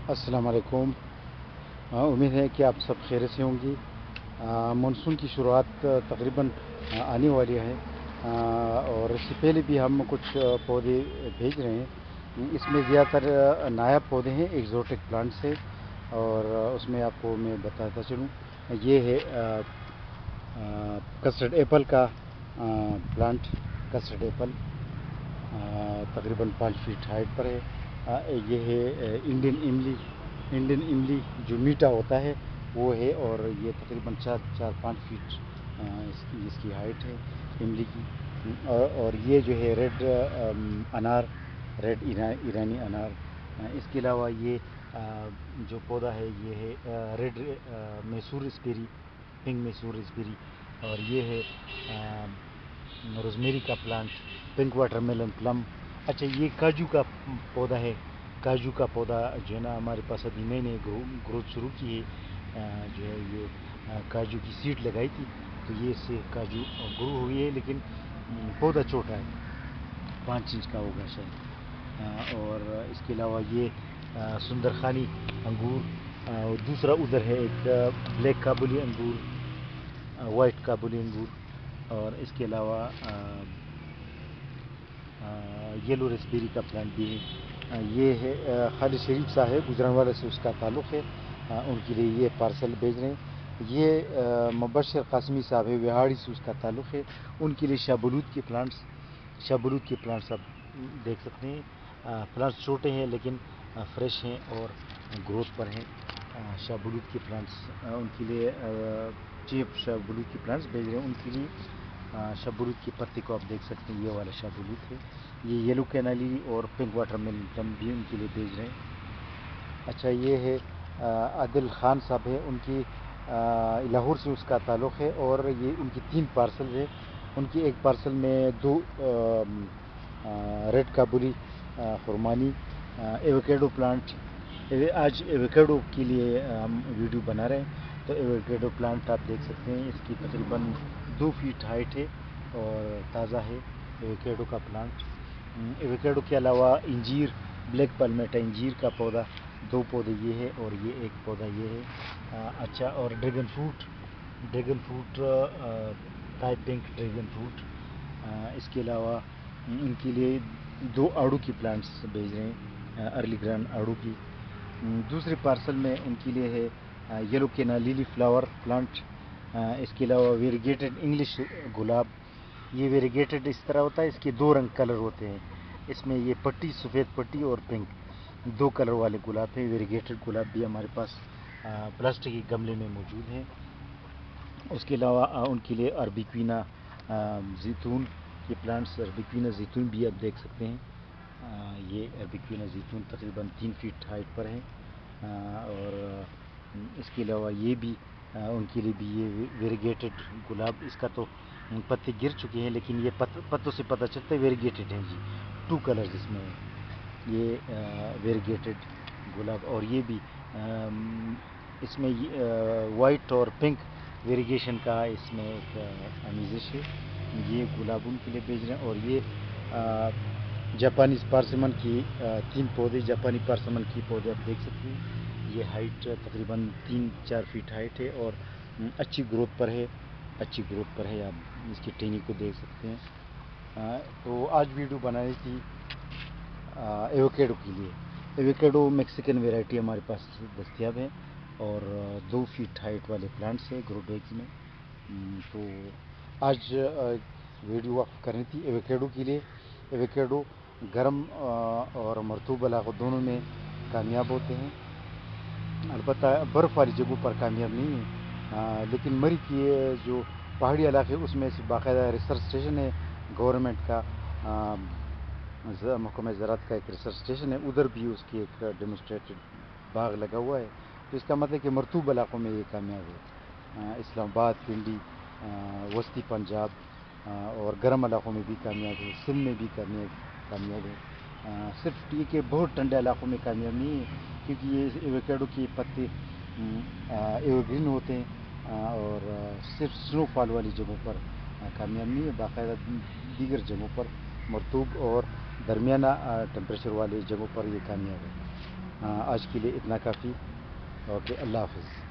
अस्सलाम वालेकुम। उम्मीद है कि आप सब खैर से होंगी। मानसून की शुरुआत तकरीबन आने वाली है, और इससे पहले भी हम कुछ पौधे भेज रहे हैं। इसमें ज़्यादातर नायाब पौधे हैं, एक्जोटिक प्लांट्स है। और उसमें आपको मैं बताता चलूँ, ये है कस्टर्ड एप्पल का प्लांट। कस्टर्ड एप्पल तकरीबन 5 फीट हाइट पर है। ये है इंडियन इमली जो मीठा होता है वो है, और ये तकरीबन 4-5 फीट इसकी हाइट है इमली की। और ये जो है रेड अनार, रेड ईरानी अनार। इसके अलावा ये जो पौधा है ये है रेड मैसूर स्पेरी, पिंक मैसूर स्पेरी। और ये है रोजमेरी का प्लांट, पिंक वाटरमेलन प्लम। अच्छा, ये काजू का पौधा है। काजू का पौधा जो है ना, हमारे पास अभी नई नई ग्रोथ शुरू की है। जो है ये काजू की सीड लगाई थी, तो ये इससे काजू ग्रो हुई है, लेकिन पौधा छोटा है, 5 इंच का होगा शायद। और इसके अलावा ये सुंदरखानी अंगूर, और दूसरा उधर है एक ब्लैक काबुली अंगूर, वाइट काबुली अंगूर। और इसके अलावा येलो रेसबेरी का प्लांट भी है। ये है खालिद शरीफ साहब, गुजरांवाला से उसका ताल्लुक़ है। उनके लिए ये पार्सल भेज रहे हैं। ये मुबशर कासमी साहब है, विहाड़ी से उसका ताल्लुक़ है। उनके लिए शाहबलूत के प्लांट्स आप देख सकते हैं। प्लांट्स छोटे हैं लेकिन फ्रेश हैं और ग्रोथ पर हैं। शाहबलूत के प्लांट्स उनके लिए चीफ शाहबलूत के प्लांट्स भेज रहे हैं उनके लिए। शाहबलूत के पत्ते को आप देख सकते हैं, ये वाला शाहबलूत है। ये येलो कैनाली और पिंक वाटरमेलन प्लम भी उनके लिए भेज रहे हैं। अच्छा, ये है आदिल खान साहब है, उनकी लाहौर से उसका ताल्लुक़ है, और ये उनकी 3 पार्सल है। उनकी एक पार्सल में 2 रेड काबुली खुरमानी एवोकेडो प्लांट। आज एवोकेडो के लिए हम वीडियो बना रहे हैं। तो एवोकेडो प्लांट आप देख सकते हैं, इसकी तकरीबन 2 फीट हाइट है और ताज़ा है एवोकेडो का प्लांट। एवोकेडो के अलावा इंजीर, ब्लैक पाल्मेटा इंजीर का पौधा, 2 पौधे ये है और ये एक पौधा ये है। अच्छा, और dragon fruit type pink dragon fruit. इसके अलावा इनके लिए 2 आड़ू की प्लांट्स भेज रहे हैं, अर्ली ग्रांड आड़ू की। दूसरे पार्सल में उनके लिए है येलो केना लिली फ्लावर प्लांट। इसके अलावा वेरीगेटेड इंग्लिश गुलाब। ये वेरीगेटेड इस तरह होता है, इसके 2 रंग कलर होते हैं। इसमें ये पट्टी, सफ़ेद पट्टी और पिंक, 2 कलर वाले गुलाब हैं। वेरीगेटेड गुलाब भी हमारे पास प्लास्टिक के गमले में मौजूद हैं। उसके अलावा उनके लिए अरबिक्विना जैतून के प्लांट्स, अरबिक्विना जैतून भी आप देख सकते हैं। ये अरबिक्विना जैतून तकरीबन 3 फीट हाइट पर है। और इसके अलावा ये भी उनके लिए भी ये वेरीगेटेड गुलाब। इसका तो पत्ते गिर चुके हैं, लेकिन ये पत्तों से पता चलता है वेरीगेटेड हैं जी। 2 कलर्स इसमें है। ये वेरीगेटेड गुलाब, और ये भी इसमें वाइट और पिंक वेरीगेशन का इसमें एक आमेज़िश है। ये गुलाब उनके लिए भेज रहे हैं। और ये जापानी पारसिमन की 3 पौधे, जापानी पारसिमन की पौधे आप देख सकते हैं। ये हाइट तकरीबन 3-4 फीट हाइट है और अच्छी ग्रोथ पर है। आप इसकी टहनी को देख सकते हैं। तो आज वीडियो बनाई थी एवोकेडो के लिए। एवोकेडो मैक्सिकन वैरायटी हमारे पास दस्तियाब है, और 2 फीट हाइट वाले प्लांट्स हैं ग्रो बैग्स में। तो आज वीडियो आप करनी थी एवोकेडो के लिए। एवोकेडो गर्म और मरतूब इलाकों दोनों में कामयाब होते हैं। अलबत्ता बर्फ़ वाली जगहों पर कामयाब नहीं है। लेकिन मरी की जो पहाड़ी इलाके उसमें से बाकायदा रिसर्च स्टेशन है गवर्नमेंट का, महकमा ज़राअत का एक रिसर्च स्टेशन है, उधर भी उसकी एक डेमोन्स्ट्रेटेड बाग लगा हुआ है। तो इसका मतलब है कि मरतूब इलाकों में ये कामयाब है। इस्लामाबाद, पिंडी, वस्ती पंजाब और गर्म इलाकों में भी कामयाब है। सिंध में भी कामयाब है। सिर्फ ये कि बहुत ठंडे इलाकों में कामयाब नहीं है, क्योंकि ये एवोकेडो के पत्ते एवरग्रीन होते हैं, और सिर्फ स्नोफॉल वाली जगहों पर कामयाब नहीं है। बाकायदा दीगर जगहों पर, मरतूब और दरमियाना टेम्परेचर वाली जगहों पर ये कामयाब है। آج کے لیے اتنا کافی. اوکے, اللہ حافظ.